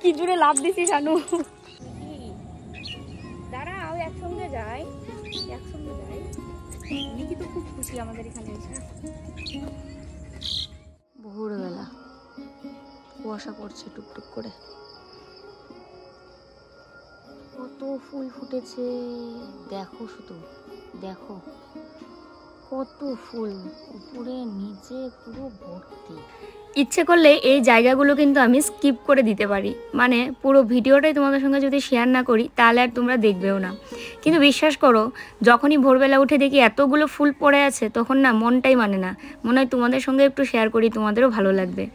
কি জোরে লাফ দিছি শানু। দাঁড়াও একসঙ্গে যাই, একসঙ্গে যাই। নিকি তো খুব খুশি আমাদের এখানে এসে। ভোরবেলা কুয়াশা পড়ছে টুকটুক করে, কত ফুল ফুটেছে দেখো, শুধু দেখো কত ফুল, উপরে নিচে পুরো ভর্তি। ইচ্ছে করলে এই জায়গাগুলো কিন্তু আমি স্কিপ করে দিতে পারি, মানে পুরো ভিডিওটাই তোমাদের সঙ্গে যদি শেয়ার না করি তাহলে আর তোমরা দেখবেও না। কিন্তু বিশ্বাস করো, যখনই ভোরবেলা উঠে দেখি এতগুলো ফুল পড়ে আছে, তখন না মনটাই মানে না, মনে হয় তোমাদের সঙ্গে একটু শেয়ার করি, তোমাদেরও ভালো লাগবে।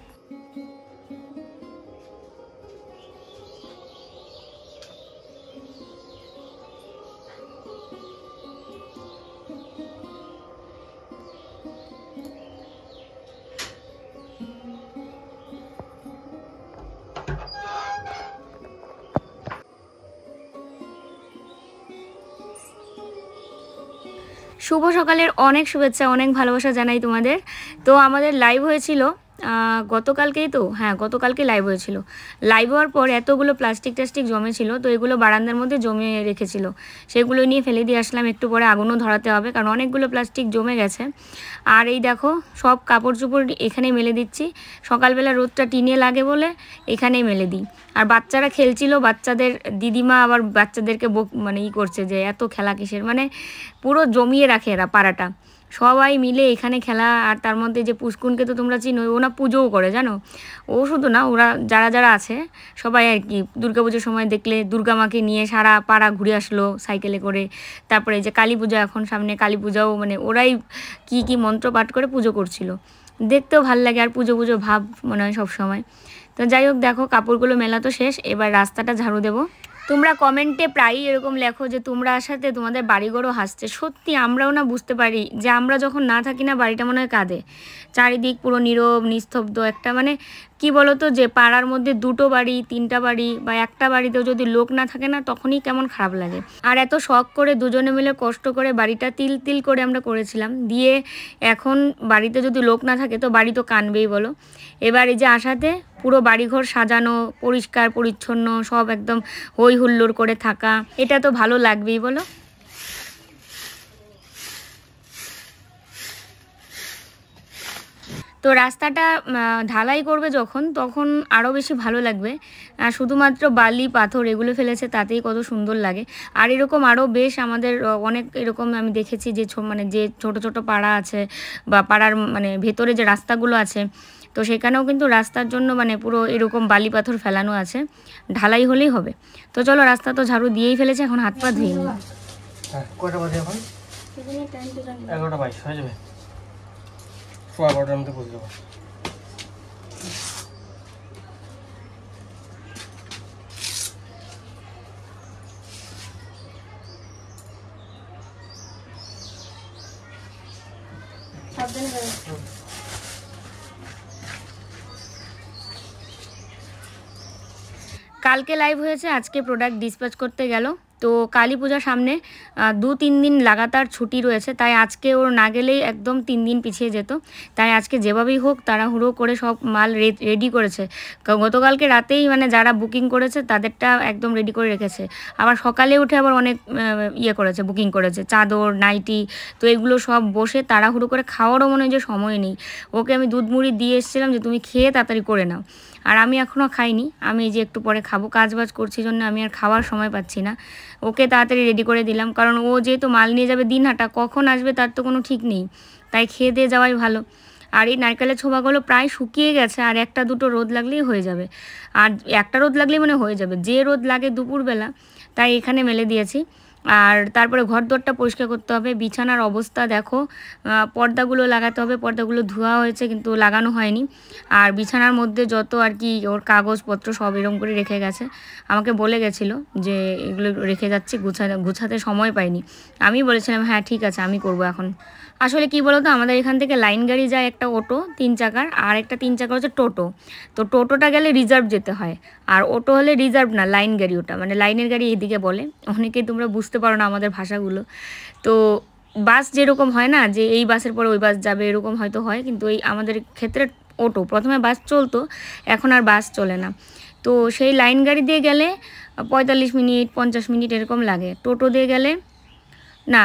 শুভ সকালের অনেক শুভেচ্ছা, অনেক ভালোবাসা জানাই তোমাদের। তো আমাদের লাইভ হয়েছিল গতকালকেই, তো হ্যাঁ গতকালকে লাইভ হয়েছিল। লাইভ হওয়ার পর এতগুলো প্লাস্টিক টাস্টিক জমেছিল, তো এগুলো বারান্দার মধ্যে জমে রেখেছিল, সেগুলো নিয়ে ফেলে দিয়ে আসলাম। একটু পরে আগুনও ধরাতে হবে, কারণ অনেকগুলো প্লাস্টিক জমে গেছে। আর এই দেখো সব কাপড় চোপড় এখানেই মেলে দিচ্ছি, সকালবেলা রোদটা টিনে লাগে বলে এখানেই মেলে দিই। আর বাচ্চারা খেলছিল, বাচ্চাদের দিদিমা আবার বাচ্চাদেরকে মানে করছে যে এত খেলা কিসের, মানে পুরো জমিয়ে রাখে এরা পাড়াটা, সবাই মিলে এখানে খেলা। আর তার মধ্যে যে পুষ্কুনকে তো তোমরা চিনো, ওনা পুজোও করে জানো। ও শুধু না, ওরা যারা যারা আছে সবাই আর কি দুর্গাপুজোর সময় দেখলে দুর্গা মাকে নিয়ে সারা পাড়া ঘুরে আসলো সাইকেলে করে। তারপরে যে কালী পূজা, এখন সামনে কালী পূজাও, মানে ওরাই কি কি মন্ত্র পাঠ করে পুজো করছিল, দেখতেও ভাল লাগে। আর পুজো পুজো ভাব মনে হয় সব সময়। তো যাই হোক, দেখো কাপড়গুলো মেলা তো শেষ, এবার রাস্তাটা ঝাড়ু দেবো। তোমরা কমেন্টে প্রায়ই এরকম লেখো যে তোমরা আসাতে তোমাদের বাড়িঘরও হাসছে। সত্যি আমরাও না বুঝতে পারি যে আমরা যখন না থাকি না, বাড়িটা মনে হয় কাঁদে, চারিদিক পুরো নীরব নিস্তব্ধ একটা, মানে কি বলতো, যে পাড়ার মধ্যে দুটো বাড়ি তিনটা বাড়ি বা একটা বাড়িতেও যদি লোক না থাকে না, তখনই কেমন খারাপ লাগে। আর এত শখ করে দুজনে মিলে কষ্ট করে বাড়িটা তিল তিল করে আমরা করেছিলাম, দিয়ে এখন বাড়িতে যদি লোক না থাকে তো বাড়ি তো কানবেই বলো। এবার এই যে আসাতে পুরো বাড়িঘর সাজানো, পরিষ্কার পরিচ্ছন্ন, সব একদম হই হুল্লোড় করে থাকা, এটা তো ভালো লাগবেই বলো। তো রাস্তাটা ঢালাই করবে যখন, তখন আরও বেশি ভালো লাগবে। শুধুমাত্র বালি পাথর এগুলো ফেলেছে, তাতেই কত সুন্দর লাগে। আর এরকম আরও বেশ আমাদের অনেক এরকম আমি দেখেছি যে মানে যে ছোটো ছোটো পাড়া আছে বা পাড়ার মানে ভেতরে যে রাস্তাগুলো আছে, তো সেখানেও কিন্তু রাস্তার জন্য মানে পুরো এরকম বালি পাথর ফেলানো আছে, ঢালাই হলেই হবে। তো চলো, রাস্তা তো ঝাড়ু দিয়েই ফেলেছে, এখন হাত পা ধুয়ে নিই। কয়টা বাজে এখন? 11:22 হয়ে যাবে, 12:15 মধ্যে পৌঁছে যাবো। কালকে লাইভ হয়েছে, আজকে প্রোডাক্ট ডিসপ্যাচ করতে গেল। তো কালী পূজার সামনে 2-3 দিন লাগাতার ছুটি রয়েছে, তাই আজকে ওর না গেলেই একদম 3 দিন পিছিয়ে যেত। তাই আজকে যেভাবেই হোক তাড়াহুড়ো করে সব মাল রেডি করেছে। গতকালকে রাতেই মানে যারা বুকিং করেছে তাদেরটা একদম রেডি করে রেখেছে। আবার সকালে উঠে আবার অনেক করেছে, বুকিং করেছে, চাদর নাইটি। তো এগুলো সব বসে তাড়াহুড়ো করে খাওয়ারও মনে হয় যে সময় নেই। ওকে আমি দুধ মুড়ি দিয়ে এসেছিলাম যে তুমি খেয়ে তাড়াতাড়ি করে নাও। আর আমি এখনও খাইনি, আমি যে একটু পরে খাবো, কাজবাজ করছি জন্য আমি আর খাওয়ার সময় পাচ্ছি না। ওকে তাড়াতাড়ি রেডি করে দিলাম, কারণ ও যেহেতু মাল নিয়ে যাবে দিনহাটা, কখন আসবে তার তো কোনো ঠিক নেই, তাই খেয়ে দিয়ে যাওয়াই ভালো। আর এই নারকেলের ছোবাগুলো প্রায় শুকিয়ে গেছে, আর একটা দুটো রোদ লাগলেই হয়ে যাবে। আর একটা রোদ লাগলেই মানে হয়ে যাবে, যে রোদ লাগে দুপুরবেলা, তাই এখানে মেলে দিয়েছি। আর তারপরে ঘরদোরটা পরিষ্কার করতে হবে। বিছানার অবস্থা দেখো, পর্দাগুলো লাগাতে হবে, পর্দাগুলো ধোয়া হয়েছে কিন্তু লাগানো হয়নি। আর বিছানার মধ্যে যত আর কি ওর কাগজপত্র সব এরকম করে রেখে গেছে, আমাকে বলে গেছিলো যে এগুলো রেখে যাচ্ছি, গুছাতে সময় পাইনি। আমি বলেছিলাম হ্যাঁ ঠিক আছে আমি করব এখন। আসলে কি বলো তো, আমাদের এখান থেকে লাইন গাড়ি যায় একটা অটো 3 চাকার, আর একটা 3 চাকার হচ্ছে টোটো। তো টোটোটা গেলে রিজার্ভ যেতে হয়, আর অটো হলে রিজার্ভ না, লাইন গাড়ি ওটা, মানে লাইনের গাড়ি এইদিকে বলে। অনেকেই তোমরা বুঝতে পারো না আমাদের ভাষাগুলো। তো বাস যেরকম হয় না যে এই বাসের পরে ওই বাস যাবে, এরকম হয়তো হয়, কিন্তু এই আমাদের ক্ষেত্রে অটো, প্রথমে বাস চলতো, এখন আর বাস চলে না। তো তো সেই লাইন গাড়ি দিয়ে গেলে 45 মিনিট 50 মিনিট এরকম লাগে, টোটো দিয়ে গেলে না,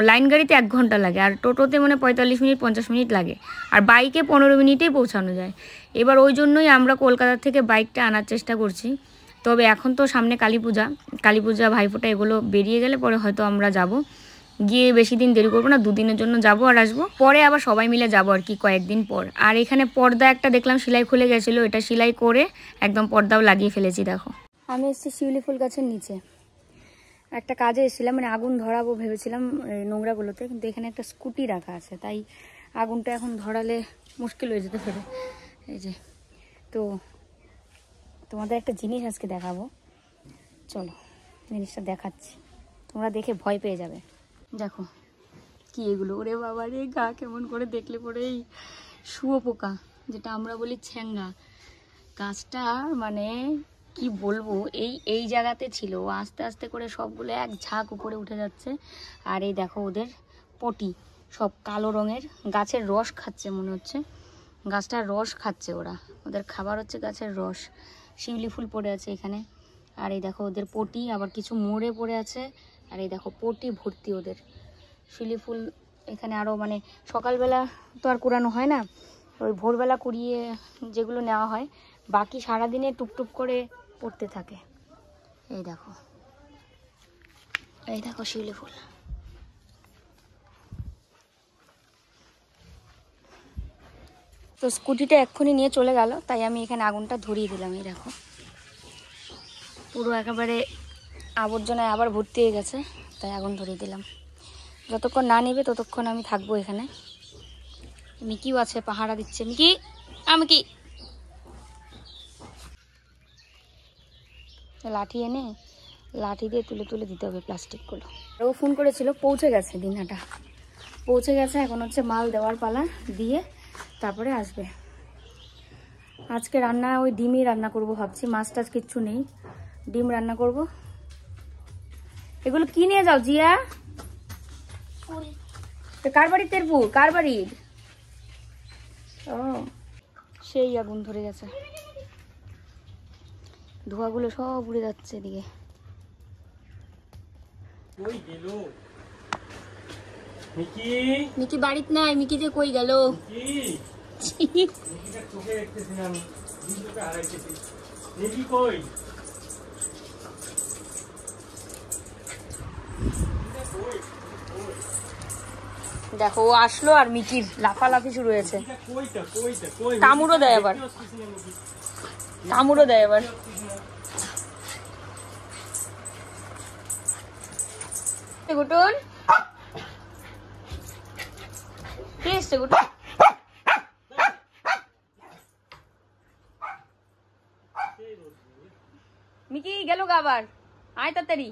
লাইন গাড়িতে 1 ঘন্টা লাগে, আর টোটোতে মানে 45 মিনিট 50 মিনিট লাগে, আর বাইকে 15 মিনিটেই পৌঁছানো যায়। এবার ওই জন্যই আমরা কলকাতা থেকে বাইকটা আনার চেষ্টা করছি। তবে এখন তো সামনে কালী পূজা ভাইফোঁটা এগুলো বেরিয়ে গেলে পরে হয়তো আমরা যাব, গিয়ে বেশি দিন দেরি করবো না, 2 দিনের জন্য যাব আর আসবো, পরে আবার সবাই মিলে যাবো আর কি কয়েকদিন পর। আর এখানে পর্দা একটা দেখলাম সেলাই খুলে গেছিলো, এটা সেলাই করে একদম পর্দাও লাগিয়ে ফেলেছি। দেখো আমি এসেছি শিউলি ফুল গাছের নিচে, একটা কাজে এসেছিলাম, মানে আগুন ধরাবো ভেবেছিলাম নোংরাগুলোতে, কিন্তু এখানে একটা স্কুটি রাখা আছে, তাই আগুনটা এখন ধরালে মুশকিল হয়ে যেতে পারে। এই যে, তো তোমাদের একটা জিনিস আজকে দেখাবো, চলো জিনিসটা দেখাচ্ছি, তোমরা দেখে ভয় পেয়ে যাবে। দেখো কি এগুলো, ওরে বাবা রে, গা কেমন করে দেখলে পরে এই শুয়োপোকা, যেটা আমরা বলি ছ্যাঙ্গা। গাছটা মানে কি বলবো, এই জায়গাতে ছিল, আস্তে আস্তে করে সবগুলো এক ঝাঁক উপরে উঠে যাচ্ছে। আর এই দেখো ওদের পটি সব কালো রঙের, গাছের রস খাচ্ছে মনে হচ্ছে, গাছটার রস খাচ্ছে ওরা, ওদের খাবার হচ্ছে গাছের রস। শিউলি ফুল পড়ে আছে এখানে, আর এই দেখো ওদের পটি, আবার কিছু মোড়ে পড়ে আছে, আর এই দেখো পটি ভর্তি ওদের শিউলি ফুল। এখানে আরও মানে সকালবেলা তো আর কুড়ানো হয় না, ওই ভোরবেলা কুড়িয়ে যেগুলো নেওয়া হয়, বাকি সারাদিনে টুপটুপ করে পড়তে থাকে। এই দেখো শিউলি ফুল। তো স্কুটিটা এক্ষুনি নিয়ে চলে গেল, তাই আমি এখানে আগুনটা ধরিয়ে দিলাম। এই দেখো পুরো একেবারে আবর্জনায় আবার ভর্তি হয়ে গেছে, তাই আগুন ধরিয়ে দিলাম। যতক্ষণ না নেবে ততক্ষণ আমি থাকবো এখানে। মিকিও আছে, পাহারা দিচ্ছে। মিকি, আমি লাঠি এনে লাঠি দিয়ে তুলে তুলে দিতে হবে প্লাস্টিকগুলো। ও ফোন করেছিল, পৌঁছে গেছে, দিনহাটা পৌঁছে গেছে, এখন হচ্ছে মাল দেওয়ার পালা, দিয়ে তারপরে আসবে। আজকে রান্না ওই ডিমই রান্না করব ভাবছি, মাছ টাছ কিচ্ছু নেই, ডিম রান্না করব। এগুলো কি নিয়ে যাও জিয়া? কার বাড়ির তেরপুর, কার বাড়ির? ও, সেই আগুন ধরে গেছে, ধোঁয়াগুলো সব উড়ে যাচ্ছে এদিকে। মিকি বাড়িতে নাই, মিকি যে কই গেল? দেখো ও আসলো আর মিকির লাফালাফি শুরু হয়েছে, কামড়ও দেয় আবার, কামড়ও দেয় আবার। গুটুন কে এসছে? গুটুন মিকি গেল গা আবার, আয় তাড়াতাড়ি,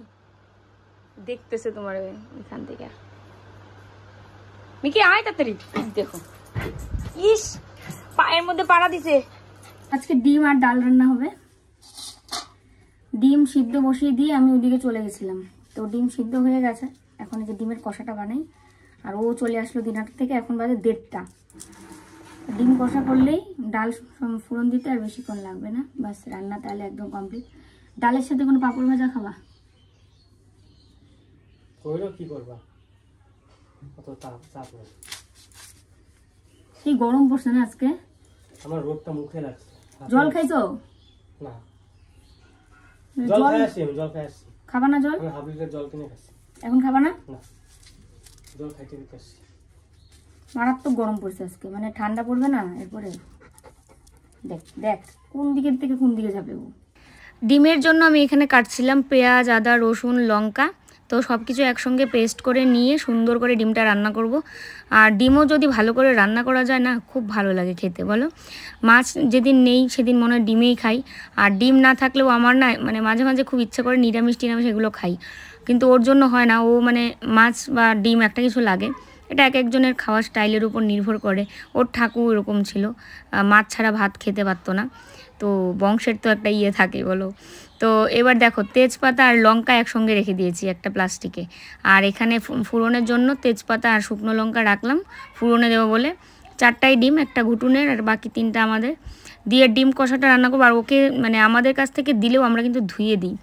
দেখতেছে তোমার এখান থেকে। মিকি আয় তাড়াতাড়ি, দেখো ইস পায়ের মধ্যে পাড়া দিছে। আজকে ডিম আর ডাল রান্না হবে। ডিম সিদ্ধ বসিয়ে দিয়ে আমি ওইদিকে চলে গেছিলাম, তো ডিম সিদ্ধ হয়ে গেছে, এখন এই যে ডিমের কষাটা বানাই। আর ও চলে আসলো দিনহাটা থেকে, এখন বাজে 1:30। ডিম কষা করলেই ডাল ফোড়ন দিতে আর বেশিক্ষণ লাগবে না, বাস রান্না তাহলে একদম কমপ্লিট। ডালের সাথে কোনো পাঁপড় ভাজা খাবা? কি করবা, সেই গরম পড়ছে না আজকে, আমার রোদটা মুখে লাগছে। জল খাইছো? না, জল খাই আসছি। খাবা না জল? আমি হাফ লিটার জল কিনে খাচ্ছি। এখন খাবা না? না, জল খাইতে দিতে আসছি। মারাত্মক গরম পড়ছে আজকে, মানে ঠান্ডা পড়বে না এরপরে। দেখ দেখ কোন দিকের থেকে কোন দিকে যাবে ও। ডিমের জন্য আমি এখানে কাটছিলাম পেঁয়াজ, আদা, রসুন, লঙ্কা, তো সব কিছু একসঙ্গে পেস্ট করে নিয়ে সুন্দর করে ডিমটা রান্না করব। আর ডিমও যদি ভালো করে রান্না করা যায় না, খুব ভালো লাগে খেতে, বলো। মাছ যেদিন নেই সেদিন মনে হয় ডিমেই খাই, আর ডিম না থাকলেও আমার না মানে মাঝে মাঝে খুব ইচ্ছা করে নিরামিষ এগুলো খাই, কিন্তু ওর জন্য হয় না, ও মানে মাছ বা ডিম একটা কিছু লাগে। এটা এক একজনের খাওয়ার স্টাইলের উপর নির্ভর করে। ওর ঠাকুর এরকম ছিল, মাছ ছাড়া ভাত খেতে পারতো না, তো বংশের তো একটা ইয়ে থাকে বলো। তো এবার দেখো তেজপাতা আর লঙ্কা একসঙ্গে রেখে দিয়েছি একটা প্লাস্টিকে, আর এখানে ফোড়নের জন্য তেজপাতা আর শুকনো লঙ্কা রাখলাম ফোড়নে দেবো বলে। 4টাই ডিম, একটা ঘুটুনের আর বাকি 3টা আমাদের, দিয়ে ডিম কষাটা রান্না করবো। আর ওকে মানে আমাদের কাছ থেকে দিলেও আমরা কিন্তু ধুয়ে দিই।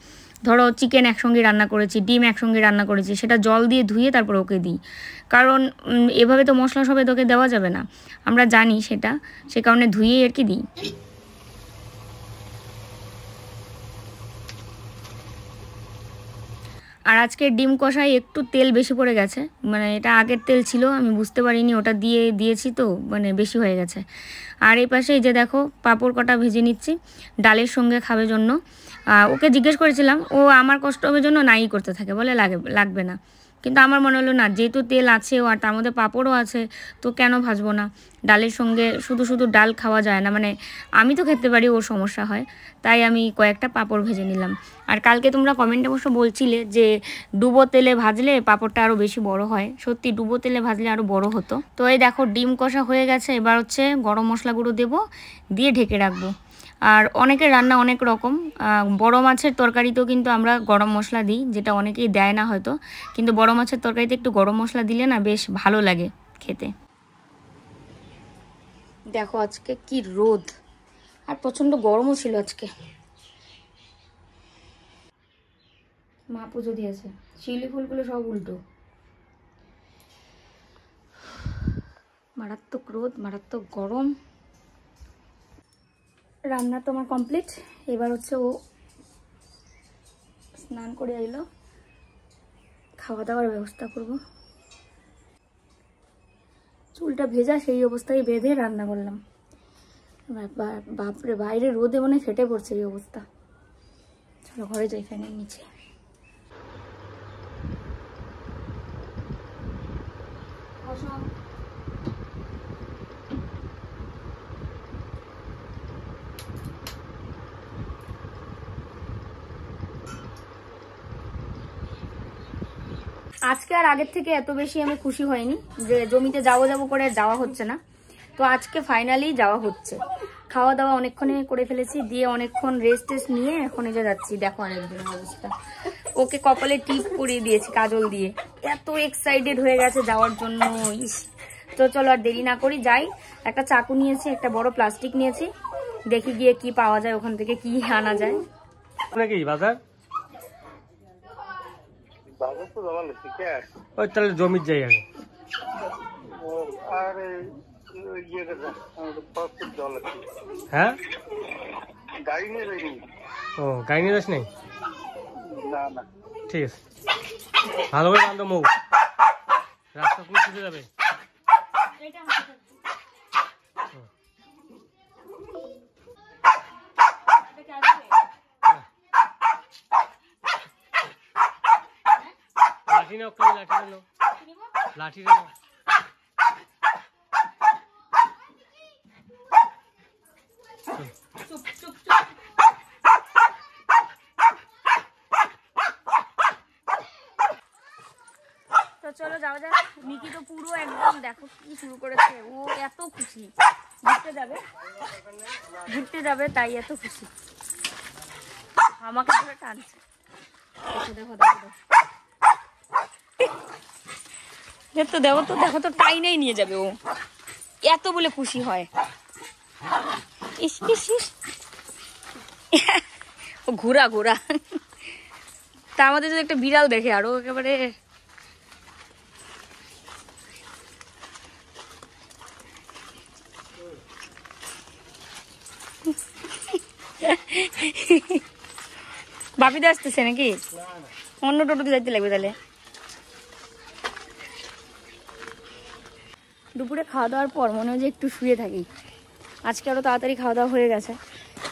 ধরো চিকেন একসঙ্গে রান্না করেছি, ডিম একসঙ্গে রান্না করেছি, সেটা জল দিয়ে ধুয়ে তারপর ওকে দিই, কারণ এভাবে তো মশলা সবে তোকে দেওয়া যাবে না, আমরা জানি সেটা, সে কারণে ধুয়েই আর কি দিই। আর আজকের ডিম কষায় একটু তেল বেশি পড়ে গেছে, মানে এটা আগের তেল ছিল, আমি বুঝতে পারিনি, ওটা দিয়েছি তো মানে বেশি হয়ে গেছে। আর এই পাশে এই যে দেখো পাঁপড় কটা ভেজে নিচ্ছি ডালের সঙ্গে খাবে জন্য। ওকে জিজ্ঞেস করেছিলাম, ও আমার কষ্ট হবে জন্য নাই করতে থাকে, বলে লাগবে না, কিন্তু আমার মনে হলো না, যেহেতু তেল আছে আর তার মধ্যে পাঁপড়ও আছে, তো কেন ভাজবো না। ডালের সঙ্গে শুধু ডাল খাওয়া যায় না, মানে আমি তো খেতে পারি, ওর সমস্যা হয়, তাই আমি কয়েকটা পাঁপড় ভেজে নিলাম। আর কালকে তোমরা কমেন্টে অবশ্য বলছিলে যে ডুবো তেলে ভাজলে পাঁপড়টা আরও বেশি বড় হয়, সত্যি ডুবো তেলে ভাজলে আরও বড় হতো। তো এই দেখো ডিম কষা হয়ে গেছে, এবার হচ্ছে গরম মশলা গুঁড়ো দেবো, দিয়ে ঢেকে রাখবো। আর অনেকের রান্না অনেক রকম, বড় মাছের তরকারিতেও কিন্তু আমরা গরম মশলা দিই, যেটা অনেকেই দেয় না হয়তো, কিন্তু বড় মাছের তরকারিতে একটু গরম মশলা দিলে না বেশ ভালো লাগে খেতে। দেখো আজকে কি রোদ, আর প্রচণ্ড গরমও ছিল আজকে। মা পুজো দিয়েছে, শিউলি ফুলগুলো সব উল্টো, মারাত্মক রোদ, মারাত্মক গরম। রান্না তোমার কমপ্লিট, এবার হচ্ছে ও স্নান করে এলো, খাওয়া দাওয়ার ব্যবস্থা করব। চুলটা ভেজা, সেই অবস্থায় বেঁধে রান্না করলাম। বাপরে, বাইরে রোদে মনে ফেটে পড়ছে এই অবস্থা। চলো ঘরে যাই ফ্যানের নিচে। আজকে আর আগের থেকে এত বেশি আমি খুশি হয়নি যে জমিতে যাবো করে যাওয়া হচ্ছে না, তো আজকে ফাইনালি যাওয়া হচ্ছে। খাওয়া দাওয়া অনেকক্ষণে করে ফেলেছি, দিয়ে অনেকক্ষণ রেস্ট নিয়ে এখন এই যে যাচ্ছি। দেখো অনেকদিনের অবস্থা, ওকে কপালে টিপ পরিয়ে দিয়েছি কাজল দিয়ে, এত এক্সাইটেড হয়ে গেছে যাওয়ার জন্য। ইস, তো চলো আর দেরি না করি, যাই। একটা চাকু নিয়েছি, একটা বড় প্লাস্টিক নিয়েছি, দেখি গিয়ে কি পাওয়া যায় ওখান থেকে, কি আনা যায়। নাকি বাজার ওই তাহলে জমির যাই আগে। হ্যাঁ ও গাড়ি নিয়ে যাস নেই, ঠিক আছে, ভালো করে বান্ধব মৌ, রাস্তা পুরো ছুটে যাবে। লাঠি নাও, লাঠি নাও। তো চলো যাওয়া যাক। মিকি তো পুরো একদম দেখো কি শুরু করেছে, ও এত খুশি, ঘুরতে যাবে তাই এত খুশি, আমাকে ধরে টানছে। দেখো দেখো তো টাইনেই নিয়ে যাবে, ও এত বলে খুশি হয়। ইস ইস ইস, ও ঘোরা তার মধ্যে যদি একটা বিড়াল দেখে আরো একেবারে বাপিদা আসতেছে নাকি, অন্য টোটোতে যাইতে লাগবে তাহলে। দুপুরে খাওয়া দাওয়ার পর মনে হয় যে একটু শুয়ে থাকি, আজকে আরও তাড়াতাড়ি খাওয়া দাওয়া হয়ে গেছে,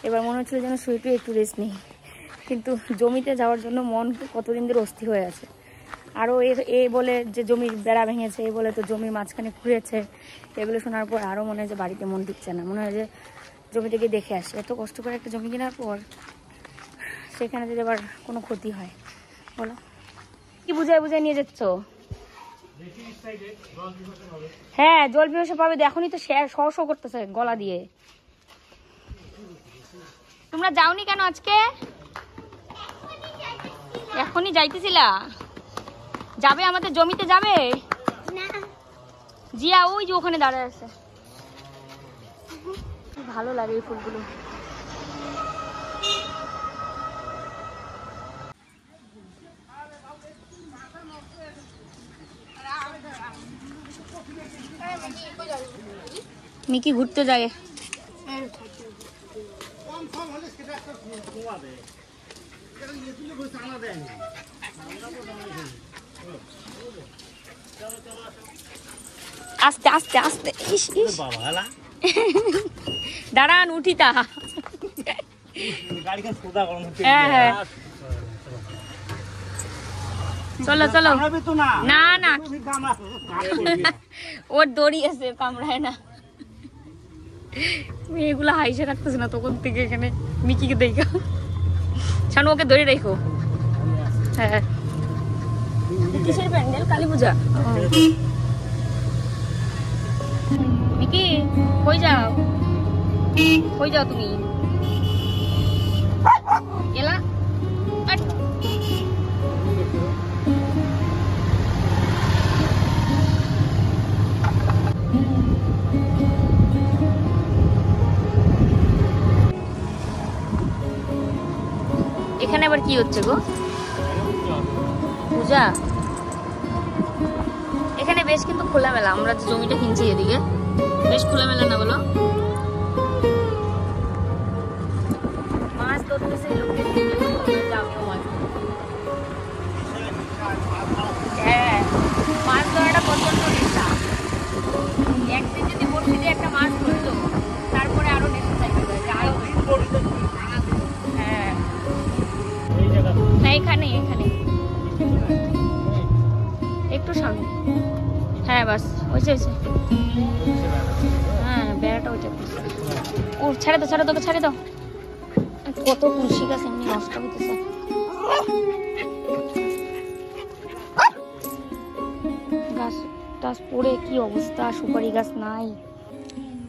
এবার মনে হচ্ছিল যেন শুয়ে একটু রেস্ট নিই, কিন্তু জমিতে যাওয়ার জন্য মন কতদিন ধরে অস্থির হয়ে আছে। আরও এ বলে যে জমির বেড়া ভেঙেছে, এ বলে তো জমির মাঝখানে খুঁড়েছে, এগুলো শোনার পর আরও মনে হয় যে বাড়িতে মন টিকছে না, মনে হয় যে জমি থেকে দেখে আসে। এত কষ্ট করে একটা জমি কেনার পর সেখানে যদি আবার কোনো ক্ষতি হয়, বলো কি বুঝায় নিয়ে যাচ্ছ? হ্যাঁ জল পিপাসা পাবে, এখনই তো শো করতেছে গলা দিয়ে। তোমরা যাওনি কেন আজকে? এখনই যাইতেছিলা? যাবে আমাদের জমিতে যাবে? জিয়া ওই যে ওখানে দাঁড়ায় আছে। ভালো লাগে এই ফুলগুলো। মিকি ঘুরতে যায়। আস্তে আস্তে আস্তে। দাঁড়ান উঠি তা। হ্যাঁ চলো চলো। না না ওর দড়ি আছে, কামড়ায় না। এগুলো হাইসে রাখতেছে না তখন থেকে এখানে মিকিকে দেখা। শানু ওকে ধরে রেখো। হ্যাঁ কিসের প্যান্ডেল? কালী পূজা। মিকি কই যাও, কই যাও তুমি? এলা এখানে আবার কি হচ্ছে গো? পূজা। এখানে বেশ কিন্তু খোলামেলা, আমরা যে জমিটা কিনছি এদিকে বেশ খোলামেলা না বলো? মাছ ধরতেছে লোকে, আমিও মাছ। হ্যাঁ মাছ ধরাটা প্রচন্ড নেশা। একদিন যদি বড়শিতে একটা মাছ ধরতো তারপরে আরো নেশা চাইতে যায়। হ্যাঁ এখানে এখানে একটু সামনে। হ্যাঁ বাস হয়েছে হয়েছে। হ্যাঁ বেড়াটা ওইটা। ও ছেড়ে দাও ছেড়ে দাও ছেড়ে দাও। কত তুলসী গাছ এমনি নষ্ট হইতেছে। গাছ টাছ পড়ে কি অবস্থা, সুপারি গাছ নাই।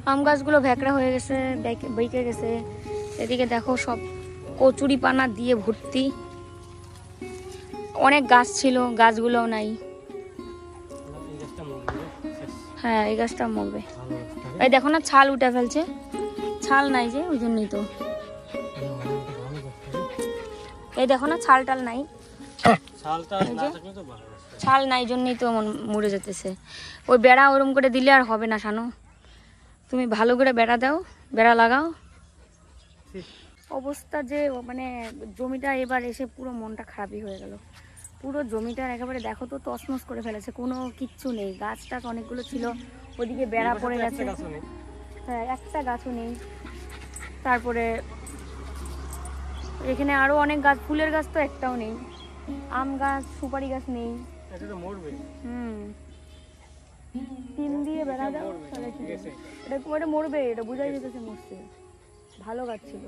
আম গাছগুলো ভ্যাকড়া হয়ে গেছে, বেঁকে গেছে। এদিকে দেখো সব কচুরি পানা দিয়ে ভর্তি। অনেক গাছ ছিল, গাছগুলোও নাই। হ্যাঁ এই গাছটা মরবে। এই দেখো না ছাল উঠে ফেলছে, ছাল নাই যে ওই জন্যই তো। এই দেখো না ছাল টাল নাই, ছাল নাই জন্যই তো মরে যেতেছে। ওই বেড়া ওরম করে দিলে আর হবে না শানু, তুমি ভালো করে বেড়া দাও, বেড়া লাগাও। অবস্থা যে মানে জমিটা এবার এসে পুরো মনটা খারাপই হয়ে গেল। পুরো জমিটার একেবারে দেখো তো তছনছ করে ফেলেছে, কোনো কিচ্ছু নেই। গাছ টাছ অনেকগুলো ছিল, ওদিকে বেড়া পড়ে গেছে। হ্যাঁ একটা গাছও নেই। তারপরে এখানে আরো অনেক গাছ, ফুলের গাছ তো একটাও নেই। আম গাছ সুপারি গাছ নেই। টিন দিয়ে বেড়া দাও তাহলে ঠিক আছে। এটা মরবে, এটা বোঝাই যেতেছে মরছে। ভালো গাছ ছিল।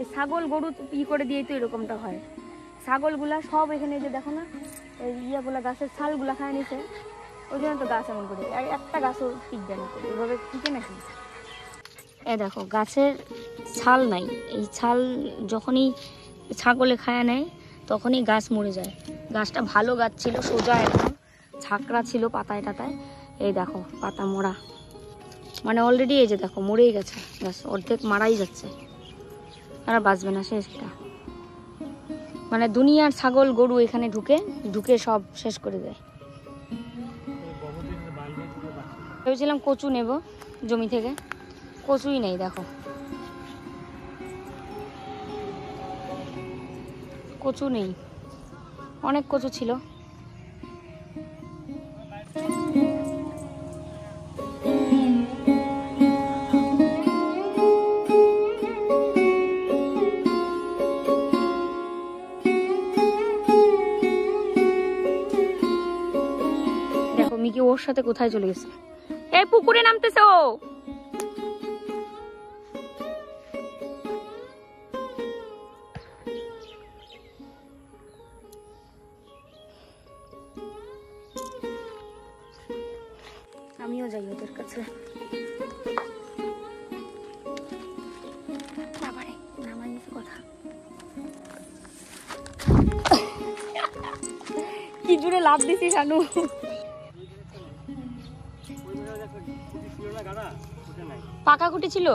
এই ছাগল গরু ই করে দিয়েই তো এরকমটা হয়। ছাগলগুলা সব এখানে যে দেখো না এই ইয়েগুলা গাছের ছালগুলা খায় নিছে, ওই জন্য তো গাছ এমন করে। একটা গাছও টিকবে না, এভাবে টিকে নাকি? দেখো গাছের ছাল নাই, এই ছাল যখনই ছাগলে খায় নেয় তখনই গাছ মরে যায়। গাছটা ভালো গাছ ছিল, সোজা একদম ঝাঁকড়া ছিল পাতায় টাতায়। এই দেখো পাতা মরা, মানে অলরেডি এই যে দেখো মরেই গেছে গাছ, অর্ধেক মারাই যাচ্ছে, আর বাঁচবে না শেষ। এটা মানে দুনিয়ার ছাগল গরু এখানে ঢুকে ঢুকে সব শেষ করে দেয়। ভেবেছিলাম কচু নেব জমি থেকে, কচুই নেই দেখো, কচু নেই। অনেক কচু ছিল। দেখো মিকি ওর সাথে কোথায় চলে গেছে। এই পুকুরে নামতেছে ও। আমিও যাই ওদের কাছে। কথা কি জুড়ে লাভ দিছি শানু। পাকা খুঁটি ছিল?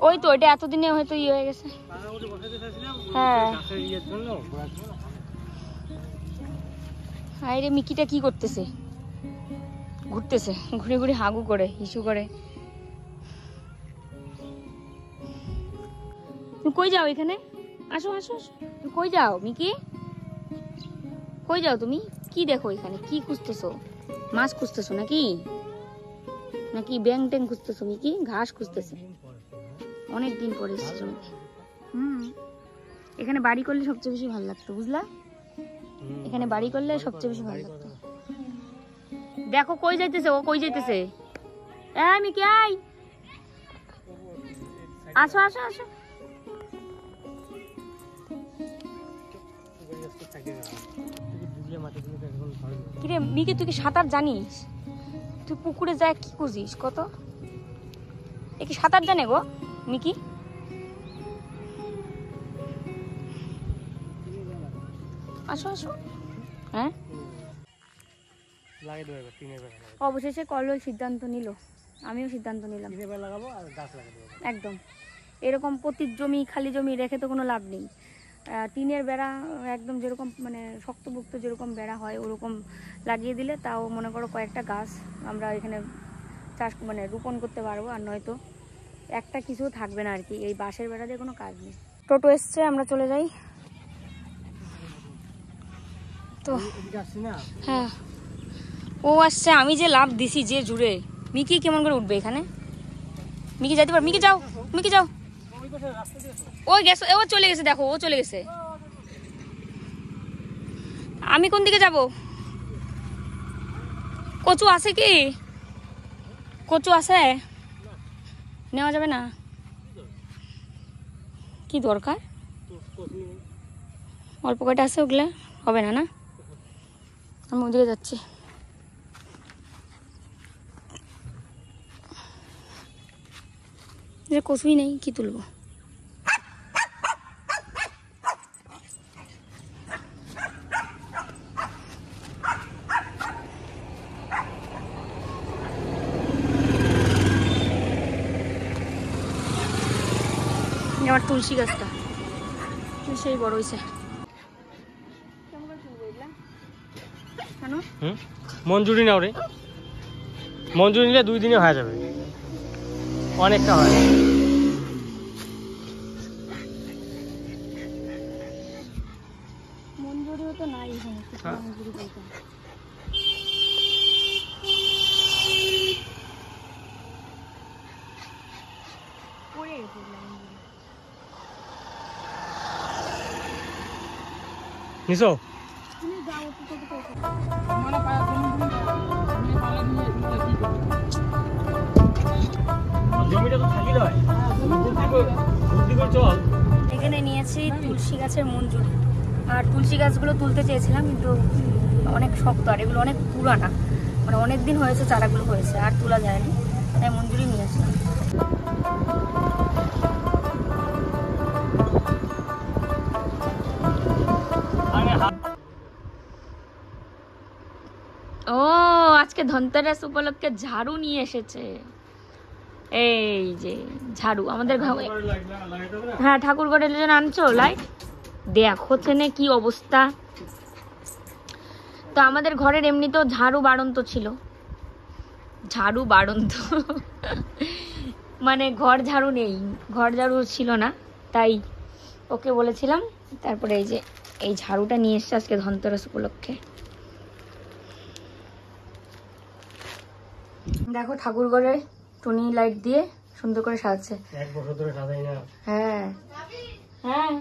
ওই তো এটা এতদিনে হয়তো ইয়ে হয়ে গেছে। হ্যাঁ হায় রে, মিকিটা কি করতেছে? ঘুরতেছে, ঘুরে ঘুরে হাগু করে, হিসু করে। তুমি কই যাও? এখানে আসো আসো আসো। তুমি কই যাও মিকি? কই যাও তুমি? কি দেখো এখানে? কি খুঁজতেছো? মাছ খুঁজতেছো নাকি? নাকি ব্যাং ট্যাং খুঁজতেছো মিকি? ঘাস খুঁজতেছে। অনেকদিন পরে এসেছো। এখানে বাড়ি করলে সবচেয়ে বেশি ভালো লাগতো, বুঝলা? এখানে বাড়ি করলে সবচেয়ে বেশি ভালো লাগতো। দেখো কই যাইতেছে, ও কই যাইতেছে? মিকি আই, আসো আসো আসো। কিরে মিকি, তুই কি সাঁতার জানিস? তুই পুকুরে যায় কি খুঁজিস? কত এ কি সাঁতার জানে গো মিকি? আসো আসো। হ্যাঁ অবশেষে কল সিদ্ধান্ত নিল, আমিও সিদ্ধান্ত নিলাম একদম। এরকম পতির জমি, খালি জমি রেখে তো কোনো লাভ নেই। টিনের বেড়া একদম যেরকম মানে শক্তপোক্ত যেরকম বেড়া হয় ওরকম লাগিয়ে দিলে তাও মনে করো কয়েকটা গাছ আমরা এখানে চাষ মানে রোপণ করতে পারবো, আর নয়তো একটা কিছু থাকবে না আর কি। এই বাঁশের বেড়া দিয়ে কোনো কাজ নেই। টোটো এসছে, আমরা চলে যাই। তো হ্যাঁ ও আসছে, আমি যে লাভ দিছি যে জুড়ে। মিকি কেমন করে উঠবে এখানে? মিকি যাইতে পার? মিকি যাও, মিকি যাও। ওই গেছে, ও চলে গেছে, দেখো ও চলে গেছে। আমি কোন দিকে যাব? কচু আছে কি? কচু আছে? নেওয়া যাবে না? কি দরকার? অল্প কয়টা আছে, ওগুলা হবে না? না আমি ওদিকে যাচ্ছি। যে কচুই নেই, কি তুলবো? আমার তুলসী গাছটা সেই বড় হয়েছে। মঞ্জুরি নাও রে, মঞ্জুরি নিলে 2 দিনে হয়ে যাবে, অনেকটা হয়। মঞ্জুরিও তো নাই এখানে, মঞ্জুরি বলতে পড়ে গেছে নিশো এখানে নিয়েছি তুলসী গাছের মঞ্জুরি। আর তুলসী গাছগুলো তুলতে চেয়েছিলাম কিন্তু অনেক শক্ত, আর এগুলো অনেক পুরানা, মানে অনেক দিন হয়েছে চারাগুলো হয়েছে, আর তোলা যায়নি, তাই মঞ্জুরি নিয়েছিলাম। ও আজকে ধনতেরাস উপলক্ষে ঝাড়ু নিয়ে এসেছে। এই যে ঝাড়ু আমাদের হ্যাঁ ঠাকুর ঘরের জন্য আনছো লাইট। দেখো চেনে কি অবস্থা। তো আমাদের ঘরের এমনিতেও ঝাড়ু বাড়ন্ত ছিল, ঝাড়ু বাড়ন্ত মানে ঘর ঝাড়ু নেই, ঘর ঝাড়ু ছিল না, তাই ওকে বলেছিলাম। তারপরে এই যে এই ঝাড়ুটা নিয়ে এসছে আজকে ধনতেরাস উপলক্ষে। দেখো ঠাকুর ঘরে টুনি লাইট দিয়ে সুন্দর করে সাজাচ্ছে। এক বছর ধরে সাজাই না। হ্যাঁ হ্যাঁ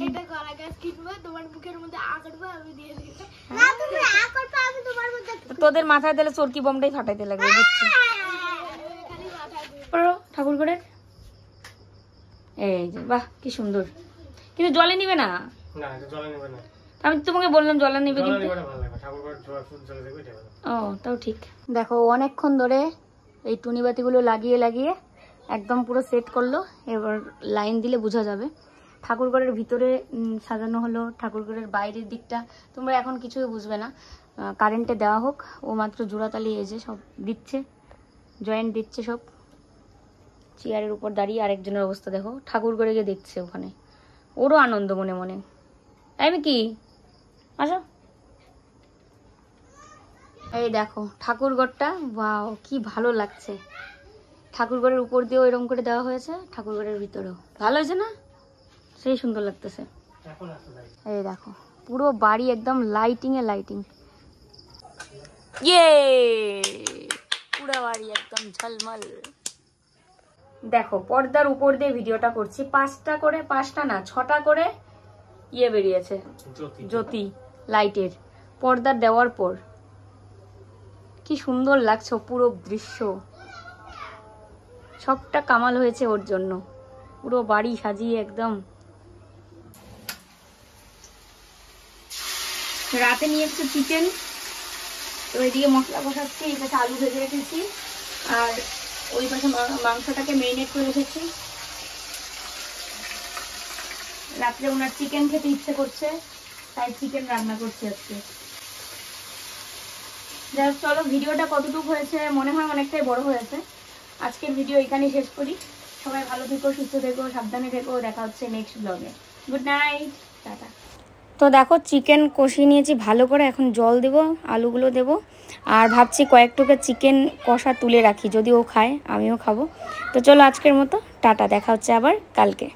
এটা কলা গাছ কিনবো, তোমার মুখের মধ্যে আ করবো, আমি দিয়ে দিব। না তুমি আ করবে, আমি তোমার মধ্যে। তোদের মাথায় দিলে চরকি বমটাই ফাটাইতে লাগবে, বুঝছি। খালি মাথায় দিয়ে। পড়ো ঠাকুর ঘরে। এই যে বাহ কি সুন্দর, কিন্তু জলে নিবে না। না এটা জলে নেবে না। আমি তোমাকে বললাম জলে নিবে, জলে কিন্তু নেবে না, ভালো লাগে ঠাকুর ঘর জলে দেবে এটা ভালো। ও তাও ঠিক। দেখো অনেকক্ষণ ধরে এই টুনি বাতিগুলো লাগিয়ে লাগিয়ে একদম পুরো সেট করলো। এবার লাইন দিলে বোঝা যাবে। ঠাকুরঘরের ভিতরে সাজানো হলো, ঠাকুরঘরের বাইরের দিকটা তোমরা এখন কিছুই বুঝবে না। কারেন্টে দেওয়া হোক। ও মাত্র জোড়াতালি এই যে সব দিচ্ছে, জয়েন্ট দিচ্ছে সব। চেয়ারের উপর দাঁড়িয়ে আরেকজনের অবস্থা দেখো, ঠাকুর করে গিয়ে দেখছে ওখানে, ওরও আনন্দ মনে মনে। আমি কি আসো, এই দেখো ঠাকুরঘরটা, ওয়াও কি ভালো লাগছে। ঠাকুরঘরের উপর দিয়েও এরকম করে দেওয়া হয়েছে, ঠাকুরঘরের ভিতরেও ভালো হয়েছে না, সেই সুন্দর লাগতেছে। এই দেখো পুরো বাড়ি একদম লাইটিং এ লাইটিং, ইয়ে পুরো বাড়ি একদম ঝলমল। দেখো পর্দার উপর দিয়ে ভিডিওটা করছি, 6টা করে ইয়ে বেরিয়েছে জ্যোতি লাইটের, পর্দা দেওয়ার পর কি সুন্দর লাগছে পুরো দৃশ্য। সবটা কামাল হয়েছে ওর জন্য, পুরো বাড়ি সাজিয়ে একদম। রাতে নিয়ে এসেছে চিকেন, তো এদিকে মশলা কষাচ্ছি, এই পাশে আলু ভেজে রেখেছি, আর ওই পাশে মাংসটাকে মেরিনেট করে রেখেছি। রাত্রে ওনার চিকেন খেতে ইচ্ছে করছে, তাই চিকেন রান্না করছি আজকে। যাই হোক, চলো ভিডিওটা কতটুকু হয়েছে, মনে হয় অনেকটাই বড় হয়েছে। আজকের ভিডিও এখানেই শেষ করি। সবাই ভালো থেকো, সুস্থ থেকো, সাবধানে থেকো। দেখা হচ্ছে নেক্সট ব্লগে। Good night, tata. তো দেখো চিকেন কষিয়ে নিয়েছি ভালো করে, এখন জল দেবো, আলুগুলো দেবো, আর ভাবছি কয়েক টুকরা চিকেন কষা তুলে রাখি, যদি ও খায় আমিও খাবো। তো চলো আজকের মতো টাটা, দেখা হচ্ছে আবার কালকে।